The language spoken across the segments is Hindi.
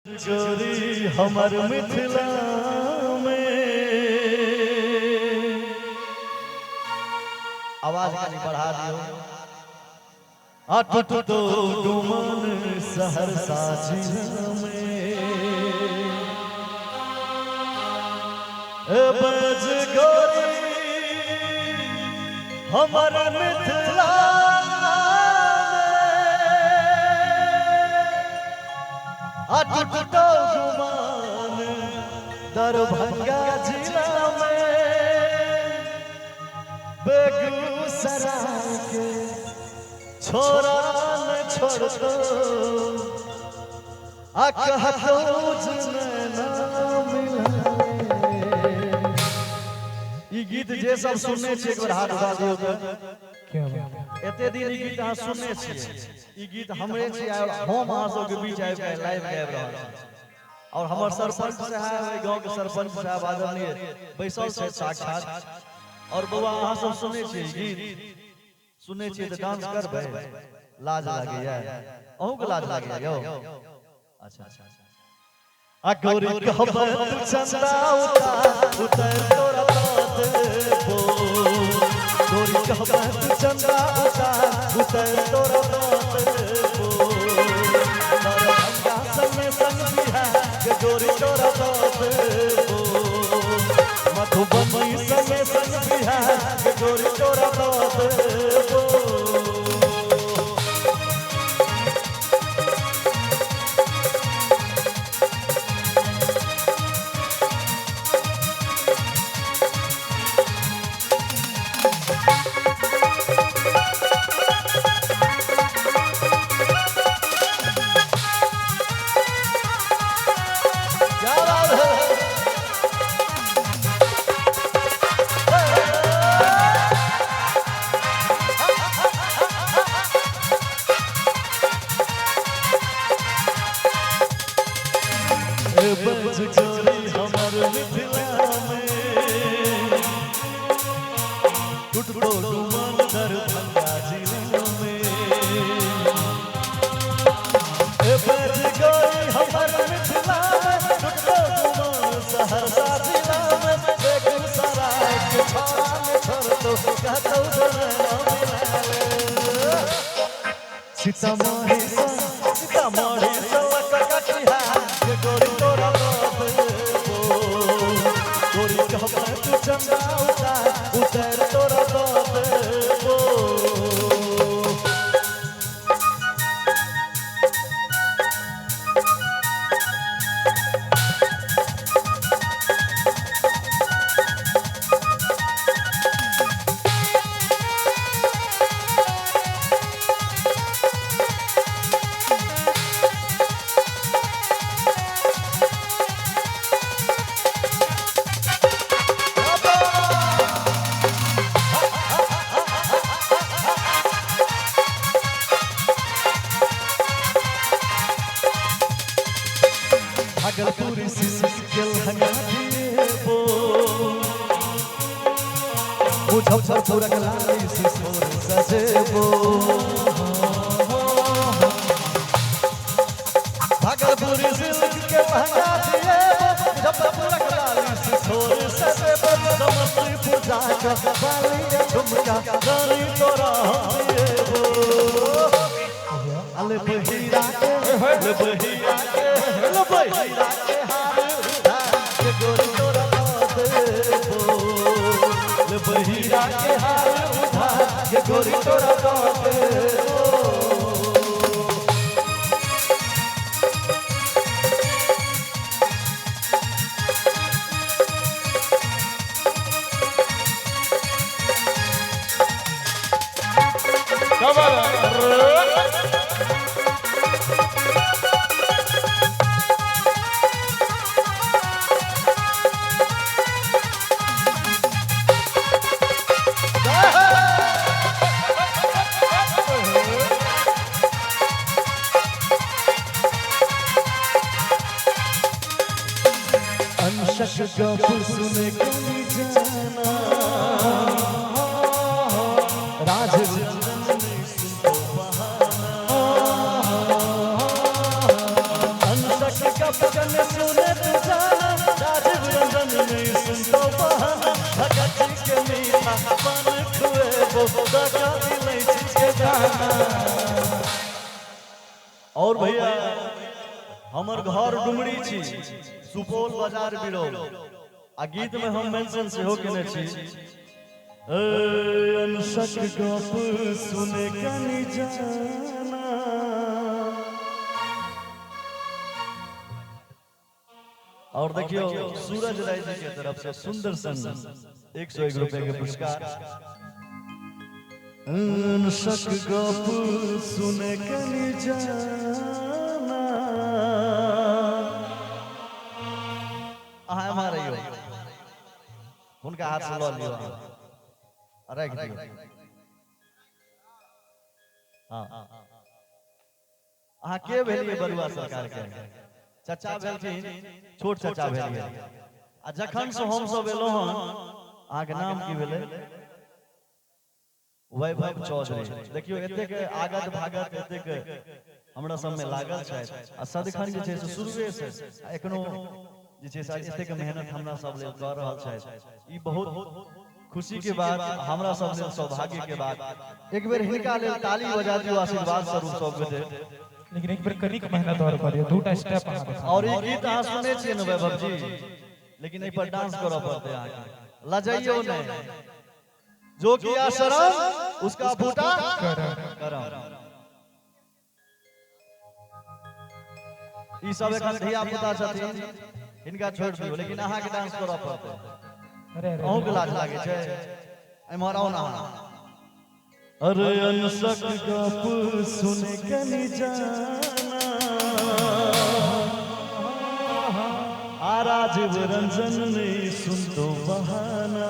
जोरी हमर मिथिला में आवाज कनी बढ़ा दियो। अटूट तो डुमन सहरसा जिला में बज गोरी हमर मिथिला अटूट तो डुमन दरभंगा जिला में बेगूसराय के छोरा न छोड़ दो गीत जे सब सुनने छे एक बार हाथ उठा दियो क्या एते दिन गीत अहाँ सुनने छियै ई गीत हमरे छी और हम अहाँ सब के बीच आबि के लाइव गाबि रहल छी और हमर सरपंच साहब गांव के सरपंच साहब आदरणीय बैसल छै साक्षात और बउआ अहाँ सब सुनने छियै गीत सुने छियै त डांस करबै लाज लागैया अहू के लाज लागैया यौ अच्छा अच्छा आ गौरी कहबै चंदा उतर तोरा देबो गौरी कहबै चंदा उतर तोरा देबो दरभंगा संगे संग बिहार के गौरी तोरा देबो मधुबनी संगे संग बिहार के गौरी तोरा देबो हमर मिथिला में टूटो डुमन दरभंगा जिला में बज गई हमर मिथिला में टूटो डुमन सहरसा जिला में बेगूसराय के छोरा ने छोड़ दो कहतौ जनना मिलाले सीतामढ़ी से कटिहार के गोरी तोरा चंदा उतर तोरा देबो भागलपुरी सिल हंगा देबो मुजफ्फरपुर के लाली सिसोर सजेबो भागलपुरी सिल के हंगा देबो मुजफ्फरपुर के लाली सिसोर सजेबो समस्तीपुर जाके बाली झुमका रानी तोरा देबो अले बहिरा के बहिरा के हार उधार के गोरी तोरा देबो बहिरा के हार उधार के गोरी तोरा देबो गप सुने कोई जाना राज सुन बहाना कब कने सुने तू जाना राजीव रंजन नहीं सुन तो बहाना भगत के मीठा पान खुए वो दगा दिले के गाना। और भैया हमर घर डुमरी छी सुपौल बाजार बिरौल आ गीत में हम मेंशन सेहो केने छी अनसक गप सुने कनि जाना। और देखियो सूरज राय जी के तरफ से सुंदर सन 101 रुपए के पुरस्कार। अनसक गप सुने कनि जाना अहाँ हमारे हो उनका हाथ से लो लियो अरे हाँ अहाँ के भेलिए बरुआ सरकार के चाचा भेलखिन छोट चाचा भेलिए आ जखन से हम सब एलो हन अहाँ के नाम की भेले वैभव चौधरी। देखियो एतेक आगत भागत एतेक हमरा सब में लागल छै आ सदखन जे छै से शुरुए से एखनो जे छै से एतेक मेहनत हमरा सब लेल कर रहल छै ई बहुत खुशी के बात हमरा सब लेल सौभाग्य के बात। एक बेर हिनका लेल ताली बजा दियौ आशीर्वाद स्वरूप सब गोटे। लेकिन एक बार कनिक मेहनत और करियो दूटा स्टेप अहाँ और ई गीत अहाँ सुने छियै न वैभव जी लेकिन एहि पर डांस करऽ पड़तै अहाँ के लजाइयो नहीं जो किया शर्म उसका बूटा करम। ई सब एखन धिया पुता छथिन इनका छोड़ दियो लेकिन अहाँ के डांस करऽ पड़तै। अरे अहूँ के लाज लागे छै एमहर आओ ना। अरे अनसक गप सुने कनि जाना आ राजीव रंजन नहीं सुन तो बहाना।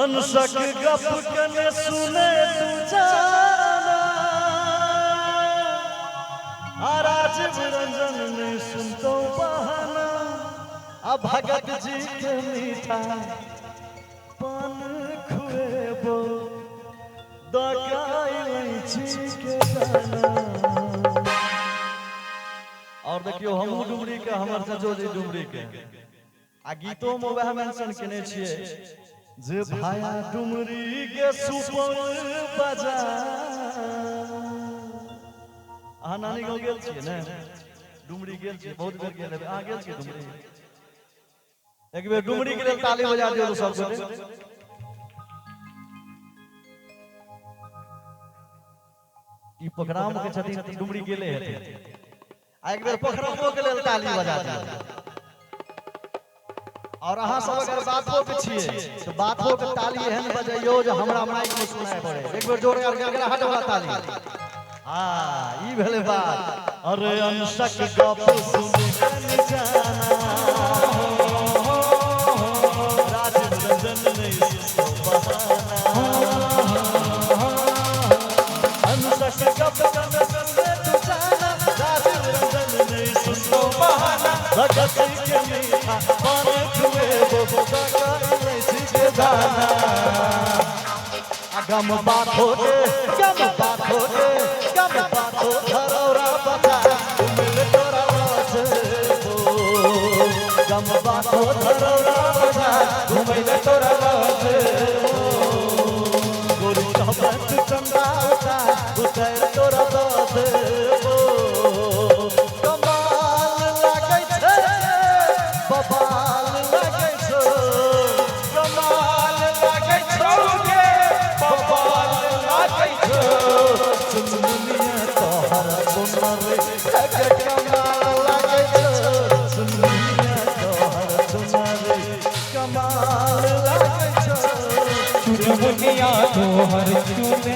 अनसक गप कने सुने तू जाना आ राजीव रंजन नहीं सुन तो बहाना। आ भगत जी के मीठा पान खुएबो दगाई के गाना। और देखियो हम डुमरी के हमर सजो जी डुमरी के आ गीतो में वह मेंशन केने छियै जे भाया डुमरी के सुपौल बाजार। अहाँ नानी गाँव गेल छियै ने डुमरी गेल छियै बहुत बेर गेल हेबै अहाँ गेल छियै डुमरी एक बेर डुमरी के लिए ताली बजा दियो तो सब गोटे। ई पोखराम के छथिन डुमरी गेले हेतै आ एक बेर पोखरामो के लिए ताली बजा दियो। और अहाँ सब अगर बातो के छियै तो बातो के ताली एहन बजाइयो जे हमरा माइक में सुनाई पड़े। एक बेर जोर कर गड़गड़ाहट वाला ताली। हां ई भेले बात। अरे अनसक गप सुने कनि जाना भगत के मीठा पान खुएबो दगाई के गाना। गम बात हो धरौरा बता मिल तोरा बाजेबो। गम बात हो धरौरा बता घुमैल तोरा बाजेबो। गोरी कहबत चंदा उतार तोरा बाजेबो। बबाल लगे छो कमाल लगे छो गे बबाल लगे छो। सुनिया तोहर सुनर के कमाल लगे छो। सुनिया तोहर सुनर कमाल लगे छो। सुनिया तोहर सुनर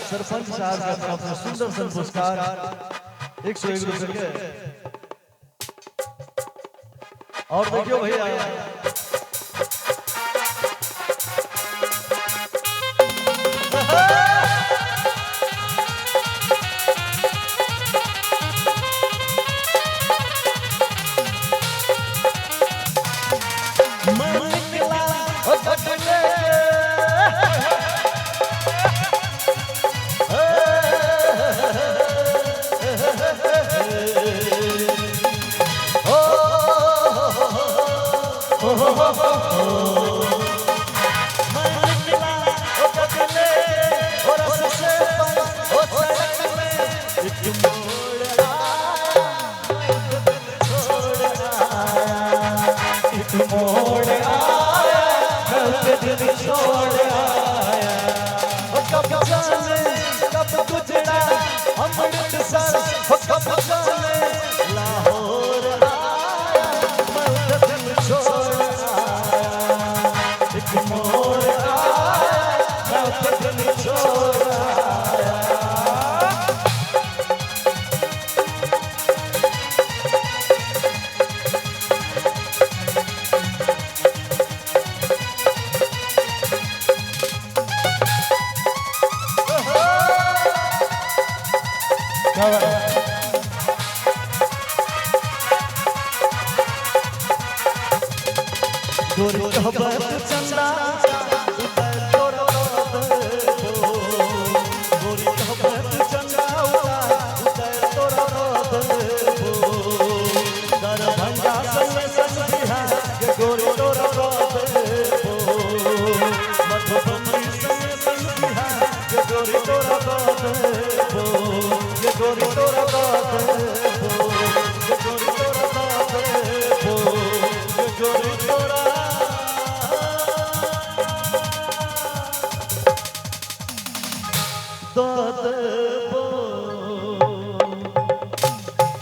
सरपंच साहब का तरफ से सुंदर सन पुरस्कार 101 रुपए के। और देखियो भैया मैं निकला ओ कदले ओ रस से पर ओ सड़क में एक मोड़ आया एक मोड़ आया मैं दिल छोड़ आया ओ कब जाने कब गुजरा अमृतसर ओ कब जाने लाहौर आया मैं दिल छोड़ आया एक मोड़ आया मैं दिल छोड़ आया क्या बात है? गोरी कहबत चंदा उतर तोरा बात हो गोरी कहबत चंदा उतर तोरा बात हो दरभंगा संग बिहार के गोरी तोरा बात हो मधुबनी संग बिहार के गोरी तोरा बात हो ये गोरी तोरा बात हो ये गोरी तोरा बात हो ये गोरी तोरा दाद